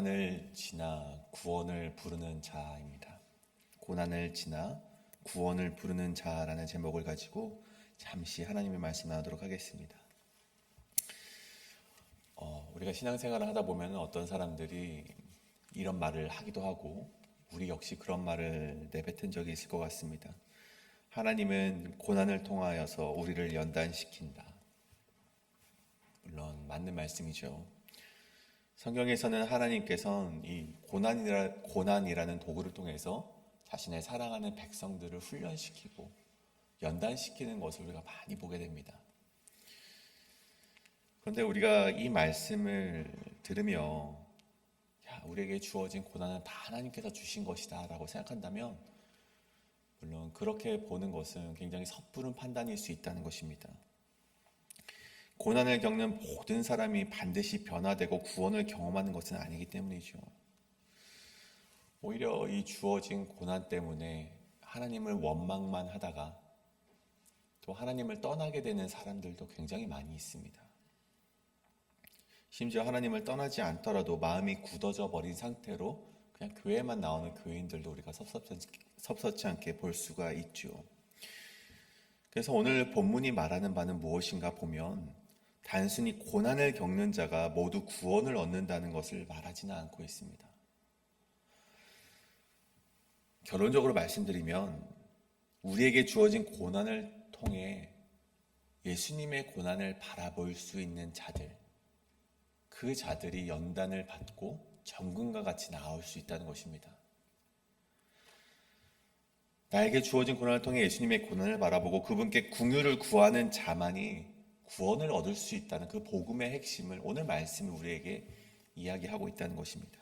고난을 지나 구원을 부르는 자입니다. 고난을 지나 구원을 부르는 자라는 제목을 가지고 잠시 하나님의 말씀 나누도록 하겠습니다. 우리가 신앙생활을 하다 보면 어떤 사람들이 이런 말을 하기도 하고 우리 역시 그런 말을 내뱉은 적이 있을 것 같습니다. 하나님은 고난을 통하여서 우리를 연단시킨다. 물론 맞는 말씀이죠. 성경에서는 하나님께서는 이 고난이라는 도구를 통해서 자신의 사랑하는 백성들을 훈련시키고 연단시키는 것을 우리가 많이 보게 됩니다. 그런데 우리가 이 말씀을 들으며 우리에게 주어진 고난은 다 하나님께서 주신 것이다 라고 생각한다면 물론 그렇게 보는 것은 굉장히 섣부른 판단일 수 있다는 것입니다. 고난을 겪는 모든 사람이 반드시 변화되고 구원을 경험하는 것은 아니기 때문이죠. 오히려 이 주어진 고난 때문에 하나님을 원망만 하다가 또 하나님을 떠나게 되는 사람들도 굉장히 많이 있습니다. 심지어 하나님을 떠나지 않더라도 마음이 굳어져 버린 상태로 그냥 교회만 나오는 교인들도 우리가 섭섭치 않게 볼 수가 있죠. 그래서 오늘 본문이 말하는 바는 무엇인가 보면 단순히 고난을 겪는 자가 모두 구원을 얻는다는 것을 말하지는 않고 있습니다. 결론적으로 말씀드리면 우리에게 주어진 고난을 통해 예수님의 고난을 바라볼 수 있는 자들, 그 자들이 연단을 받고 정금과 같이 나올 수 있다는 것입니다. 나에게 주어진 고난을 통해 예수님의 고난을 바라보고 그분께 긍휼을 구하는 자만이 구원을 얻을 수 있다는 그 복음의 핵심을 오늘 말씀이 우리에게 이야기하고 있다는 것입니다.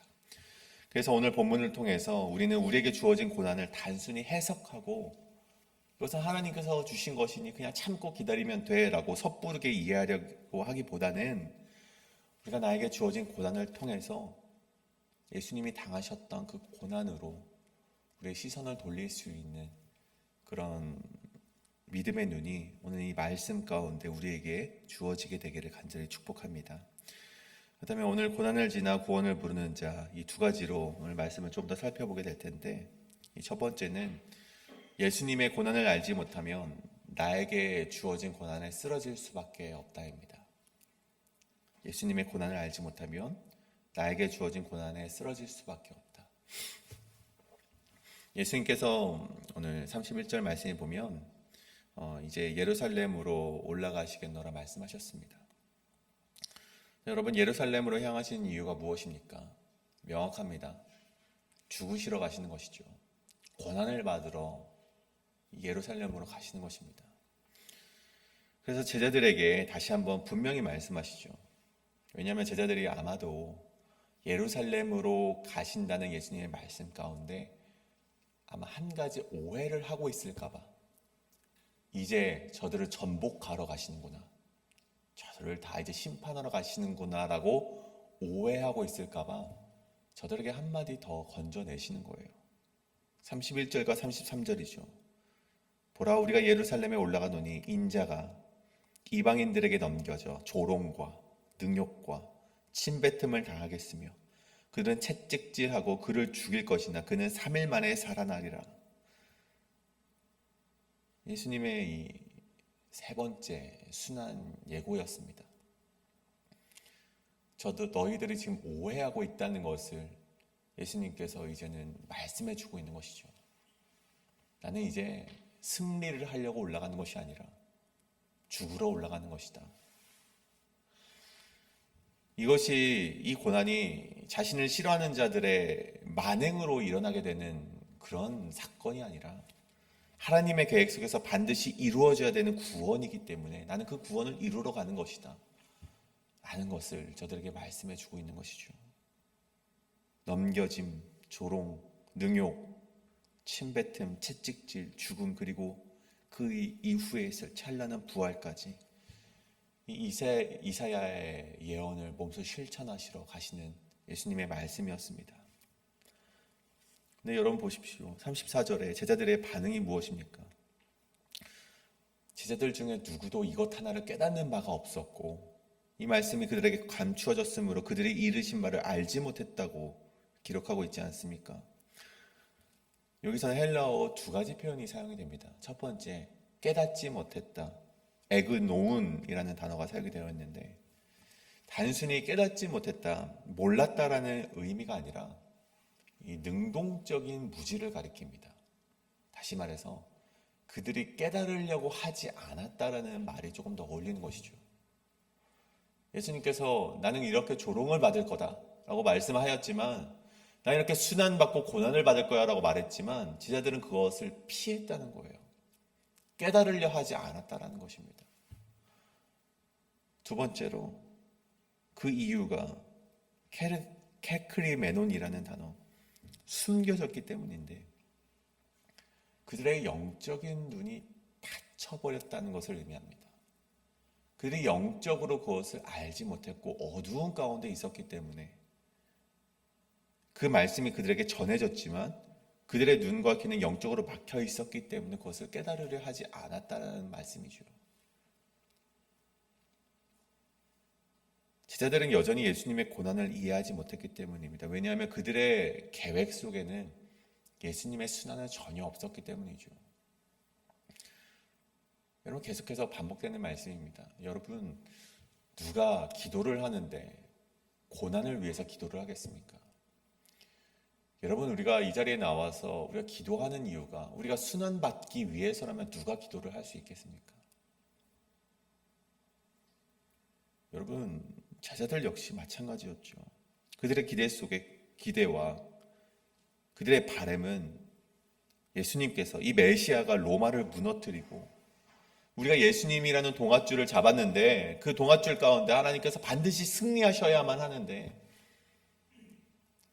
그래서 오늘 본문을 통해서 우리는 우리에게 주어진 고난을 단순히 해석하고 이것은 하나님께서 주신 것이니 그냥 참고 기다리면 돼 라고 섣부르게 이해하려고 하기보다는 우리가 나에게 주어진 고난을 통해서 예수님이 당하셨던 그 고난으로 우리의 시선을 돌릴 수 있는 그런 믿음의 눈이 오늘 이 말씀 가운데 우리에게 주어지게 되기를 간절히 축복합니다. 그렇다면 오늘 고난을 지나 구원을 부르는 자, 이 두 가지로 오늘 말씀을 좀 더 살펴보게 될 텐데, 이 첫 번째는 예수님의 고난을 알지 못하면 나에게 주어진 고난에 쓰러질 수밖에 없다입니다. 예수님의 고난을 알지 못하면 나에게 주어진 고난에 쓰러질 수밖에 없다. 예수님께서 오늘 31절 말씀에 보면 이제 예루살렘으로 올라가시겠노라 말씀하셨습니다. 여러분, 예루살렘으로 향하신 이유가 무엇입니까? 명확합니다. 죽으시러 가시는 것이죠. 고난을 받으러 예루살렘으로 가시는 것입니다. 그래서 제자들에게 다시 한번 분명히 말씀하시죠. 왜냐하면 제자들이 아마도 예루살렘으로 가신다는 예수님의 말씀 가운데 아마 한 가지 오해를 하고 있을까봐 이제 저들을 전복하러 가시는구나, 저들을 다 이제 심판하러 가시는구나 라고 오해하고 있을까봐 저들에게 한마디 더 건져내시는 거예요. 31절과 33절이죠. 보라, 우리가 예루살렘에 올라가노니 인자가 이방인들에게 넘겨져 조롱과 능욕과 침뱉음을 당하겠으며 그들은 채찍질하고 그를 죽일 것이나 그는 3일 만에 살아나리라. 예수님의 이 세 번째 순한 예고였습니다. 저도 너희들이 지금 오해하고 있다는 것을 예수님께서 이제는 말씀해 주고 있는 것이죠. 나는 이제 승리를 하려고 올라가는 것이 아니라 죽으러 올라가는 것이다. 이 고난이 자신을 싫어하는 자들의 만행으로 일어나게 되는 그런 사건이 아니라 하나님의 계획 속에서 반드시 이루어져야 되는 구원이기 때문에 나는 그 구원을 이루러 가는 것이다 라는 것을 저들에게 말씀해 주고 있는 것이죠. 넘겨짐, 조롱, 능욕, 침뱉음, 채찍질, 죽음, 그리고 그 이후에 있을 찬란한 부활까지 이 이사야의 예언을 몸소 실천하시러 가시는 예수님의 말씀이었습니다. 근데 여러분 보십시오. 34절에 제자들의 반응이 무엇입니까? 제자들 중에 누구도 이것 하나를 깨닫는 바가 없었고 이 말씀이 그들에게 감추어졌으므로 그들이 이르신 바를 알지 못했다고 기록하고 있지 않습니까? 여기서는 헬라어 두 가지 표현이 사용이 됩니다. 첫 번째, 깨닫지 못했다. 에그노운이라는 단어가 사용이 되어 있는데, 단순히 깨닫지 못했다, 몰랐다라는 의미가 아니라 이 능동적인 무지를 가리킵니다. 다시 말해서 그들이 깨달으려고 하지 않았다라는 말이 조금 더 어울리는 것이죠. 예수님께서 나는 이렇게 조롱을 받을 거다 라고 말씀하였지만, 나 이렇게 순환받고 고난을 받을 거야 라고 말했지만, 제자들은 그것을 피했다는 거예요. 깨달으려 하지 않았다라는 것입니다. 두 번째로 그 이유가 케크리메논이라는 단어, 숨겨졌기 때문인데, 그들의 영적인 눈이 닫혀버렸다는 것을 의미합니다. 그들이 영적으로 그것을 알지 못했고 어두운 가운데 있었기 때문에 그 말씀이 그들에게 전해졌지만 그들의 눈과 귀는 영적으로 막혀 있었기 때문에 그것을 깨달으려 하지 않았다는 말씀이죠. 제자들은 여전히 예수님의 고난을 이해하지 못했기 때문입니다. 왜냐하면 그들의 계획 속에는 예수님의 순환은 전혀 없었기 때문이죠. 여러분, 계속해서 반복되는 말씀입니다. 여러분, 누가 기도를 하는데 고난을 위해서 기도를 하겠습니까? 여러분, 우리가 이 자리에 나와서 우리가 기도하는 이유가 우리가 순환받기 위해서라면 누가 기도를 할 수 있겠습니까? 여러분, 제자들 역시 마찬가지였죠. 그들의 기대와 그들의 바람은 예수님께서 이 메시아가 로마를 무너뜨리고 우리가 예수님이라는 동아줄을 잡았는데 그 동아줄 가운데 하나님께서 반드시 승리하셔야만 하는데,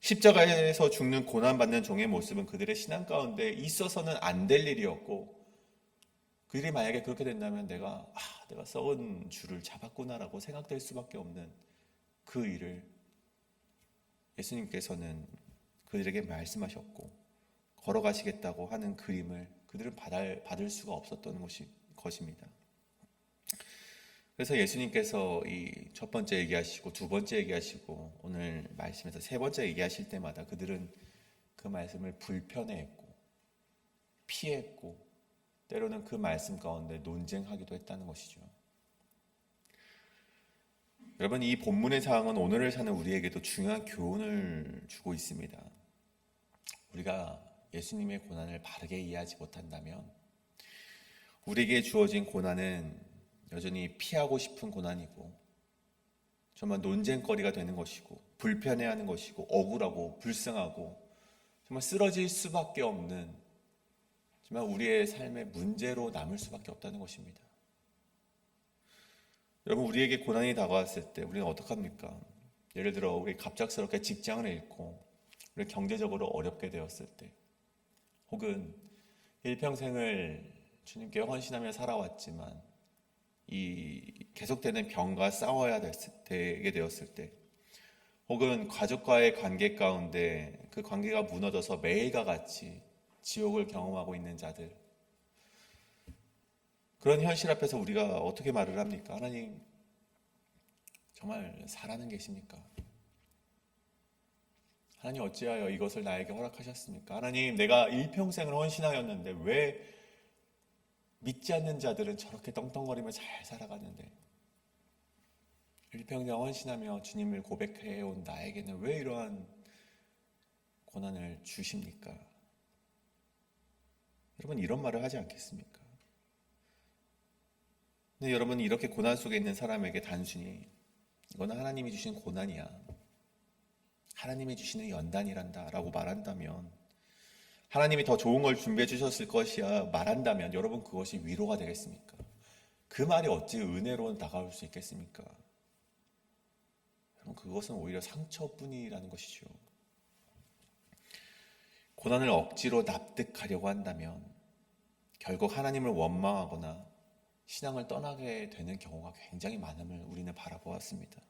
십자가에서 죽는 고난받는 종의 모습은 그들의 신앙 가운데 있어서는 안 될 일이었고, 그들이 만약에 그렇게 된다면 내가 썩은 줄을 잡았구나라고 생각될 수밖에 없는 그 일을 예수님께서는 그들에게 말씀하셨고 걸어가시겠다고 하는 그림을 그들은 받을 수가 없었던 것입니다. 그래서 예수님께서 이 첫 번째 얘기하시고 두 번째 얘기하시고 오늘 말씀에서 세 번째 얘기하실 때마다 그들은 그 말씀을 불편해했고 피했고 때로는 그 말씀 가운데 논쟁하기도 했다는 것이죠. 여러분, 이 본문의 사항은 오늘을 사는 우리에게도 중요한 교훈을 주고 있습니다. 우리가 예수님의 고난을 바르게 이해하지 못한다면 우리에게 주어진 고난은 여전히 피하고 싶은 고난이고 정말 논쟁거리가 되는 것이고 불편해하는 것이고 억울하고 불쌍하고 정말 쓰러질 수밖에 없는 정말 우리의 삶의 문제로 남을 수밖에 없다는 것입니다. 여러분, 우리에게 고난이 다가왔을 때 우리는 어떡합니까? 예를 들어 우리 갑작스럽게 직장을 잃고 우리 경제적으로 어렵게 되었을 때, 혹은 일평생을 주님께 헌신하며 살아왔지만 이 계속되는 병과 싸워야 되게 되었을 때, 혹은 가족과의 관계 가운데 그 관계가 무너져서 매일과 같이 지옥을 경험하고 있는 자들, 그런 현실 앞에서 우리가 어떻게 말을 합니까? 하나님, 정말 살아는 계십니까? 하나님, 어찌하여 이것을 나에게 허락하셨습니까? 하나님, 내가 일평생을 헌신하였는데 왜 믿지 않는 자들은 저렇게 떵떵거리며 잘 살아가는데, 일평생 헌신하며 주님을 고백해온 나에게는 왜 이러한 고난을 주십니까? 여러분, 이런 말을 하지 않겠습니까? 근데 여러분, 이렇게 고난 속에 있는 사람에게 단순히 이거는 하나님이 주신 고난이야, 하나님이 주시는 연단이란다 라고 말한다면, 하나님이 더 좋은 걸 준비해 주셨을 것이야 말한다면, 여러분, 그것이 위로가 되겠습니까? 그 말이 어찌 은혜로 다가올 수 있겠습니까? 여러분, 그것은 오히려 상처뿐이라는 것이죠. 고난을 억지로 납득하려고 한다면 결국 하나님을 원망하거나 신앙을 떠나게 되는 경우가 굉장히 많음을 우리는 바라보았습니다.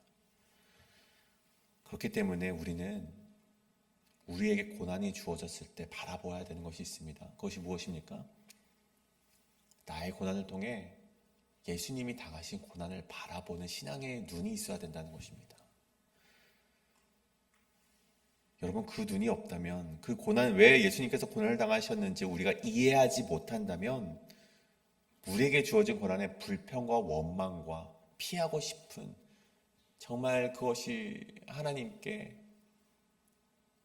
그렇기 때문에 우리는 우리에게 고난이 주어졌을 때 바라보아야 되는 것이 있습니다. 그것이 무엇입니까? 나의 고난을 통해 예수님이 당하신 고난을 바라보는 신앙의 눈이 있어야 된다는 것입니다. 여러분, 그 눈이 없다면, 그 고난, 왜 예수님께서 고난을 당하셨는지 우리가 이해하지 못한다면 우리에게 주어진 고난의 불평과 원망과 피하고 싶은, 정말 그것이 하나님께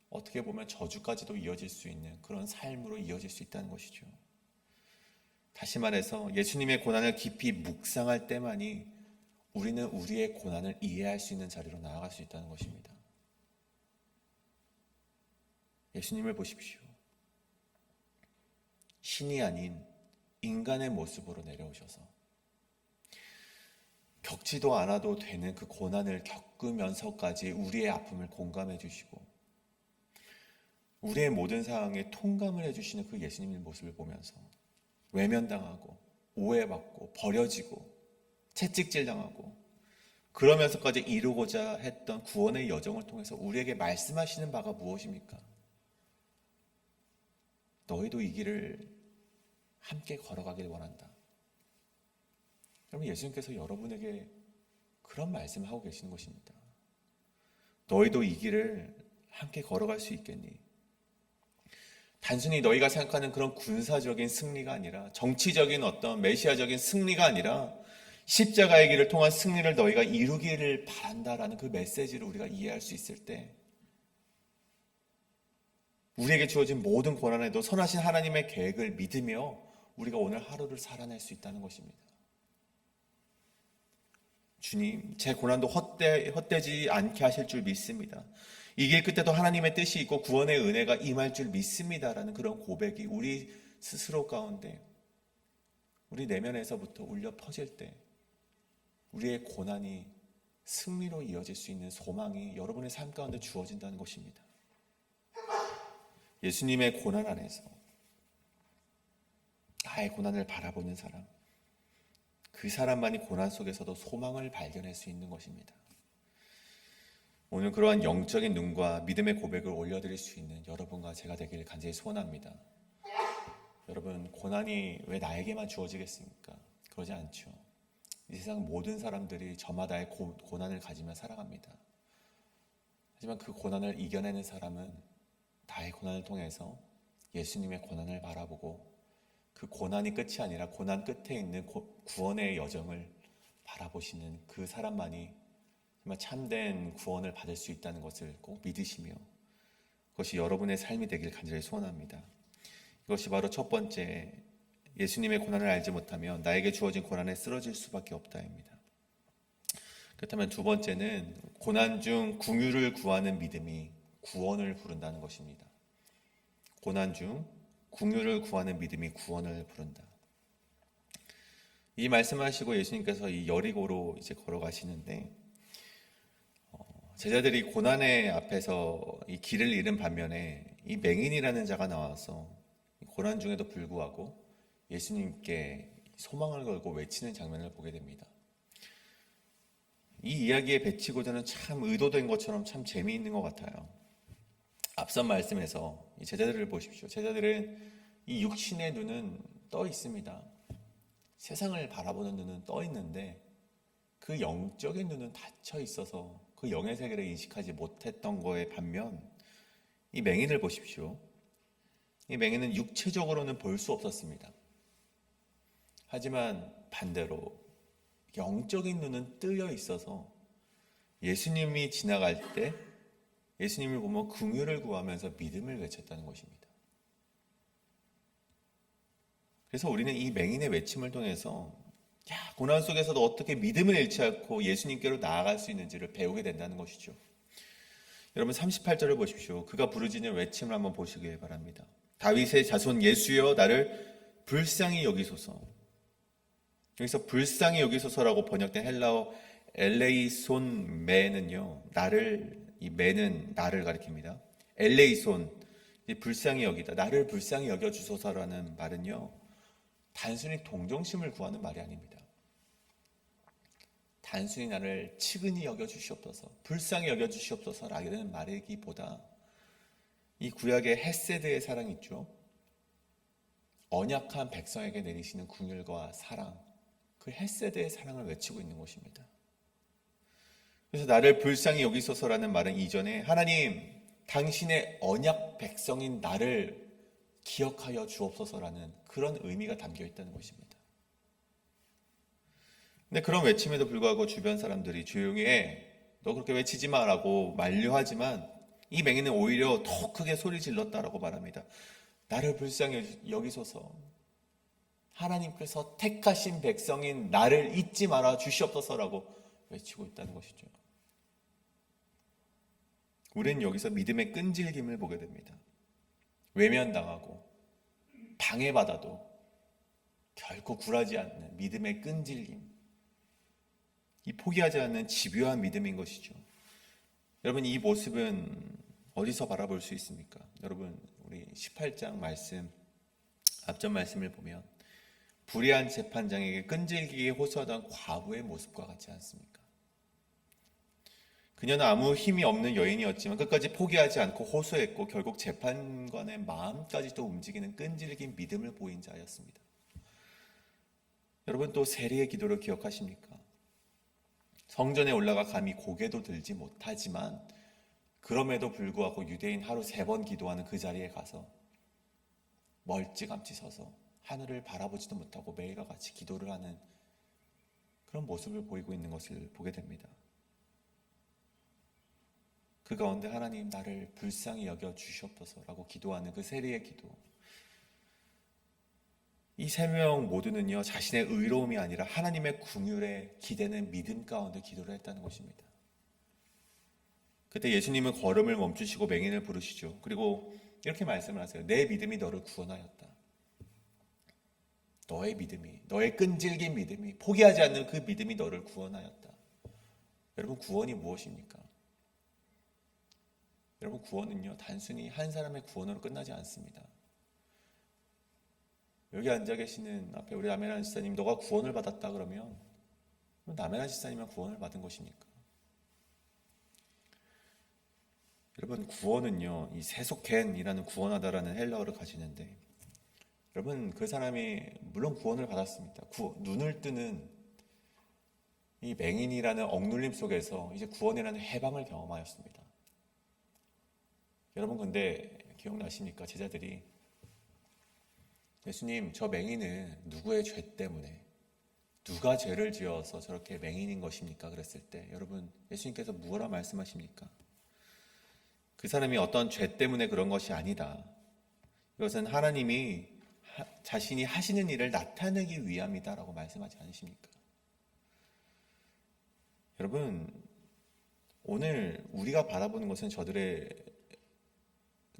어떻게 보면 저주까지도 이어질 수 있는 그런 삶으로 이어질 수 있다는 것이죠. 다시 말해서 예수님의 고난을 깊이 묵상할 때만이 우리는 우리의 고난을 이해할 수 있는 자리로 나아갈 수 있다는 것입니다. 예수님을 보십시오. 신이 아닌 인간의 모습으로 내려오셔서 겪지도 않아도 되는 그 고난을 겪으면서까지 우리의 아픔을 공감해 주시고 우리의 모든 상황에 통감을 해주시는 그 예수님의 모습을 보면서 외면당하고 오해받고 버려지고 채찍질당하고 그러면서까지 이루고자 했던 구원의 여정을 통해서 우리에게 말씀하시는 바가 무엇입니까? 너희도 이 길을 함께 걸어가길 원한다. 여러분, 예수님께서 여러분에게 그런 말씀을 하고 계시는 것입니다. 너희도 이 길을 함께 걸어갈 수 있겠니? 단순히 너희가 생각하는 그런 군사적인 승리가 아니라, 정치적인 어떤 메시아적인 승리가 아니라 십자가의 길을 통한 승리를 너희가 이루기를 바란다라는 그 메시지를 우리가 이해할 수 있을 때 우리에게 주어진 모든 고난에도 선하신 하나님의 계획을 믿으며 우리가 오늘 하루를 살아낼 수 있다는 것입니다. 주님, 제 고난도 헛되지 않게 하실 줄 믿습니다. 이 길 끝에도 하나님의 뜻이 있고 구원의 은혜가 임할 줄 믿습니다라는 그런 고백이 우리 스스로 가운데, 우리 내면에서부터 울려 퍼질 때 우리의 고난이 승리로 이어질 수 있는 소망이 여러분의 삶 가운데 주어진다는 것입니다. 예수님의 고난 안에서 나의 고난을 바라보는 사람, 그 사람만이 고난 속에서도 소망을 발견할 수 있는 것입니다. 오늘 그러한 영적인 눈과 믿음의 고백을 올려드릴 수 있는 여러분과 제가 되기를 간절히 소원합니다. 여러분, 고난이 왜 나에게만 주어지겠습니까? 그러지 않죠. 이 세상 모든 사람들이 저마다의 고난을 가지며 살아갑니다. 하지만 그 고난을 이겨내는 사람은 나의 고난을 통해서 예수님의 고난을 바라보고 그 고난이 끝이 아니라 고난 끝에 있는 구원의 여정을 바라보시는 그 사람만이 정말 참된 구원을 받을 수 있다는 것을 꼭 믿으시며 그것이 여러분의 삶이 되길 간절히 소원합니다. 이것이 바로 첫 번째, 예수님의 고난을 알지 못하면 나에게 주어진 고난에 쓰러질 수밖에 없다입니다. 그렇다면 두 번째는 고난 중 긍휼을 구하는 믿음이 구원을 부른다는 것입니다. 고난 중 긍휼을 구하는 믿음이 구원을 부른다. 이 말씀하시고 예수님께서 이 여리고로 이제 걸어가시는데 제자들이 고난의 앞에서 이 길을 잃은 반면에 이 맹인이라는 자가 나와서 고난 중에도 불구하고 예수님께 소망을 걸고 외치는 장면을 보게 됩니다. 이 이야기에 배치고자는 참 의도된 것처럼 참 재미있는 것 같아요. 앞선 말씀에서 이 제자들을 보십시오. 제자들은 이 육신의 눈은 떠 있습니다. 세상을 바라보는 눈은 떠 있는데 그 영적인 눈은 닫혀 있어서 그 영의 세계를 인식하지 못했던 거에 반면 이 맹인을 보십시오. 이 맹인은 육체적으로는 볼 수 없었습니다. 하지만 반대로 영적인 눈은 뜨여 있어서 예수님이 지나갈 때 예수님을 보면 긍휼을 구하면서 믿음을 외쳤다는 것입니다. 그래서 우리는 이 맹인의 외침을 통해서 고난 속에서도 어떻게 믿음을 잃지 않고 예수님께로 나아갈 수 있는지를 배우게 된다는 것이죠. 여러분 38절을 보십시오. 그가 부르짖는 외침을 한번 보시길 바랍니다. 다윗의 자손 예수여 나를 불쌍히 여기소서. 여기서 불쌍히 여기소서라고 번역된 헬라어 엘레이손 메는요, 이 메는 나를 가리킵니다. 엘레이손, 불쌍히 여기다, 나를 불쌍히 여겨주소서라는 말은요, 단순히 동정심을 구하는 말이 아닙니다. 단순히 나를 치근히 여겨주시옵소서, 불쌍히 여겨주시옵소서라는 말이기보다 이 구약의 헤세드의 사랑 있죠. 언약한 백성에게 내리시는 긍휼과 사랑, 그 헷세대의 사랑을 외치고 있는 것입니다. 그래서 나를 불쌍히 여기소서라는 말은 이전에 하나님 당신의 언약 백성인 나를 기억하여 주옵소서라는 그런 의미가 담겨 있다는 것입니다. 근데 그런 외침에도 불구하고 주변 사람들이 조용히 해, 너 그렇게 외치지 마라고 만류하지만 이 맹인은 오히려 더 크게 소리 질렀다라고 말합니다. 나를 불쌍히 여기소서, 하나님께서 택하신 백성인 나를 잊지 말아 주시옵소서라고 외치고 있다는 것이죠. 우리는 여기서 믿음의 끈질김을 보게 됩니다. 외면당하고 방해받아도 결코 굴하지 않는 믿음의 끈질김, 이 포기하지 않는 집요한 믿음인 것이죠. 여러분, 이 모습은 어디서 바라볼 수 있습니까? 여러분, 우리 18장 말씀, 앞전 말씀을 보면 불의한 재판장에게 끈질기게 호소하던 과부의 모습과 같지 않습니까? 그녀는 아무 힘이 없는 여인이었지만 끝까지 포기하지 않고 호소했고 결국 재판관의 마음까지도 움직이는 끈질긴 믿음을 보인 자였습니다. 여러분, 또 세리의 기도를 기억하십니까? 성전에 올라가 감히 고개도 들지 못하지만 그럼에도 불구하고 유대인 하루 3번 기도하는 그 자리에 가서 멀찌감치 서서 하늘을 바라보지도 못하고 매일과 같이 기도를 하는 그런 모습을 보이고 있는 것을 보게 됩니다. 그 가운데 하나님 나를 불쌍히 여겨 주시옵소서라고 기도하는 그 세리의 기도, 이 3명 모두는요 자신의 의로움이 아니라 하나님의 긍휼에 기대는 믿음 가운데 기도를 했다는 것입니다. 그때 예수님은 걸음을 멈추시고 맹인을 부르시죠. 그리고 이렇게 말씀을 하세요. 내 믿음이 너를 구원하였다. 너의 믿음이, 너의 끈질긴 믿음이, 포기하지 않는 그 믿음이 너를 구원하였다. 여러분, 구원이 무엇입니까? 여러분, 구원은요 단순히 한 사람의 구원으로 끝나지 않습니다. 여기 앉아 계시는 앞에 우리 남해란 집사님, 너가 구원을 받았다 그러면 남해란 집사님만 구원을 받은 것입니까? 여러분, 구원은요 이 세속겐이라는 구원하다라는 헬라어를 가지는데, 여러분 그 사람이 물론 구원을 받았습니다. 눈을 뜨는 이 맹인이라는 억눌림 속에서 이제 구원이라는 해방을 경험하였습니다. 여러분, 근데 기억나십니까? 제자들이 예수님, 저 맹인은 누구의 죄 때문에, 누가 죄를 지어서 저렇게 맹인인 것입니까? 그랬을 때 여러분, 예수님께서 무엇라 말씀하십니까? 그 사람이 어떤 죄 때문에 그런 것이 아니다. 이것은 하나님이 자신이 하시는 일을 나타내기 위함이다라고 말씀하지 않으십니까? 여러분, 오늘 우리가 바라보는 것은 저들의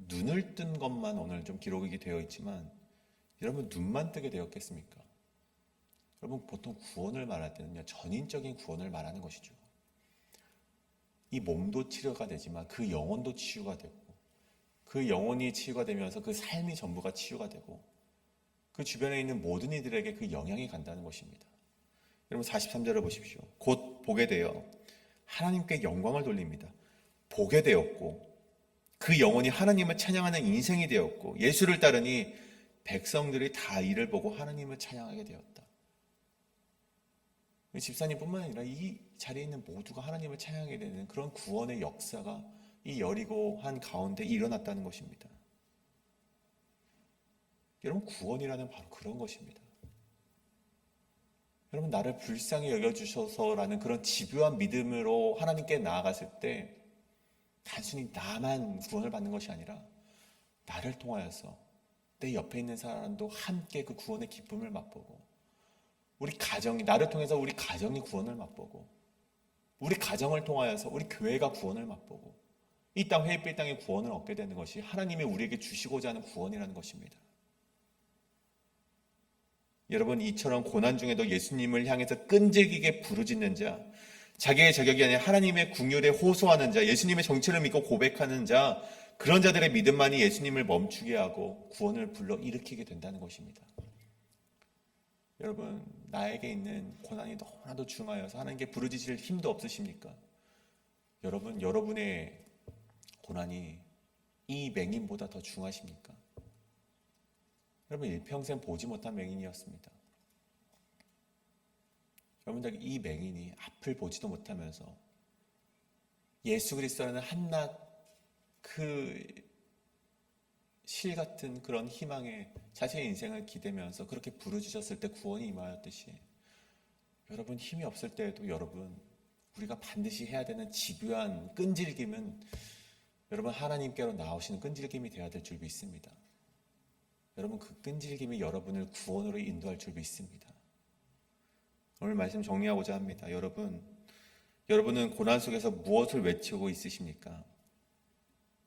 눈을 뜬 것만 오늘 좀 기록이 되어 있지만, 여러분 눈만 뜨게 되었겠습니까? 여러분, 보통 구원을 말할 때는요 전인적인 구원을 말하는 것이죠. 이 몸도 치료가 되지만 그 영혼도 치유가 되고, 그 영혼이 치유가 되면서 그 삶이 전부가 치유가 되고, 그 주변에 있는 모든 이들에게 그 영향이 간다는 것입니다. 여러분, 43절을 보십시오. 곧 보게 되어 하나님께 영광을 돌립니다. 보게 되었고 그 영혼이 하나님을 찬양하는 인생이 되었고, 예수를 따르니 백성들이 다 이를 보고 하나님을 찬양하게 되었다. 집사님뿐만 아니라 이 자리에 있는 모두가 하나님을 찬양하게 되는 그런 구원의 역사가 이 여리고 한 가운데 일어났다는 것입니다. 여러분, 구원이라는 바로 그런 것입니다. 여러분, 나를 불쌍히 여겨주셔서라는 그런 집요한 믿음으로 하나님께 나아갔을 때 단순히 나만 구원을 받는 것이 아니라 나를 통하여서 내 옆에 있는 사람도 함께 그 구원의 기쁨을 맛보고, 우리 가정이, 나를 통해서 우리 가정이 구원을 맛보고, 우리 가정을 통하여서 우리 교회가 구원을 맛보고, 이 땅 회의빛 땅의 구원을 얻게 되는 것이 하나님이 우리에게 주시고자 하는 구원이라는 것입니다. 여러분, 이처럼 고난 중에도 예수님을 향해서 끈질기게 부르짖는 자, 자기의 자격이 아닌 하나님의 긍휼에 호소하는 자, 예수님의 정체를 믿고 고백하는 자, 그런 자들의 믿음만이 예수님을 멈추게 하고 구원을 불러 일으키게 된다는 것입니다. 여러분, 나에게 있는 고난이 너무나도 중하여서 하나님께 부르짖을 힘도 없으십니까? 여러분, 여러분의 고난이 이 맹인보다 더 중하십니까? 여러분, 일평생 보지 못한 맹인이었습니다. 여러분들 이 맹인이 앞을 보지도 못하면서 예수 그리스도라는 한낱 그 실 같은 그런 희망에 자신의 인생을 기대면서 그렇게 부르짖었을 때 구원이 임하였듯이 여러분 힘이 없을 때에도 여러분 우리가 반드시 해야 되는 집요한 끈질김은 여러분 하나님께로 나오시는 끈질김이 되어야 될 줄 믿습니다. 여러분 그 끈질김이 여러분을 구원으로 인도할 줄 믿습니다. 오늘 말씀 정리하고자 합니다. 여러분은 고난 속에서 무엇을 외치고 있으십니까?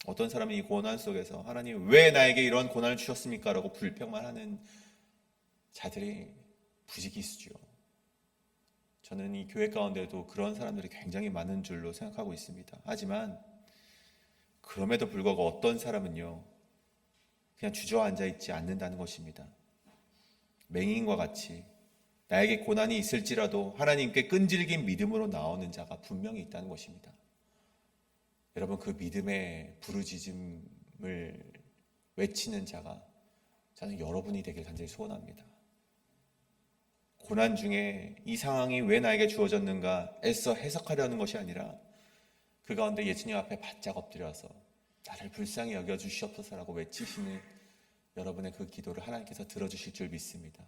어떤 사람은 이 고난 속에서 하나님 왜 나에게 이런 고난을 주셨습니까? 라고 불평만 하는 자들이 부지기수죠. 저는 이 교회 가운데도 그런 사람들이 굉장히 많은 줄로 생각하고 있습니다. 하지만 그럼에도 불구하고 어떤 사람은요 그냥 주저앉아 있지 않는다는 것입니다. 맹인과 같이 나에게 고난이 있을지라도 하나님께 끈질긴 믿음으로 나오는 자가 분명히 있다는 것입니다. 여러분 그 믿음의 부르짖음을 외치는 자가 저는 여러분이 되길 간절히 소원합니다. 고난 중에 이 상황이 왜 나에게 주어졌는가 애써 해석하려는 것이 아니라 그 가운데 예수님 앞에 바짝 엎드려서 나를 불쌍히 여겨주시옵소서라고 외치시는 여러분의 그 기도를 하나님께서 들어주실 줄 믿습니다.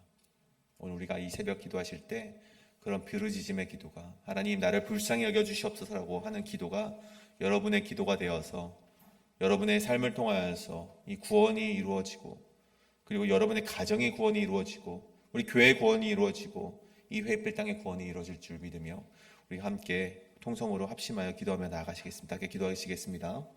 오늘 우리가 이 새벽 기도하실 때 그런 부르짖음의 기도가 하나님 나를 불쌍히 여겨주시옵소서라고 하는 기도가 여러분의 기도가 되어서 여러분의 삶을 통하여서 이 구원이 이루어지고 그리고 여러분의 가정의 구원이 이루어지고 우리 교회의 구원이 이루어지고 이 회필 땅의 구원이 이루어질 줄 믿으며 우리 함께 통성으로 합심하여 기도하며 나아가시겠습니다. 함께 기도하시겠습니다.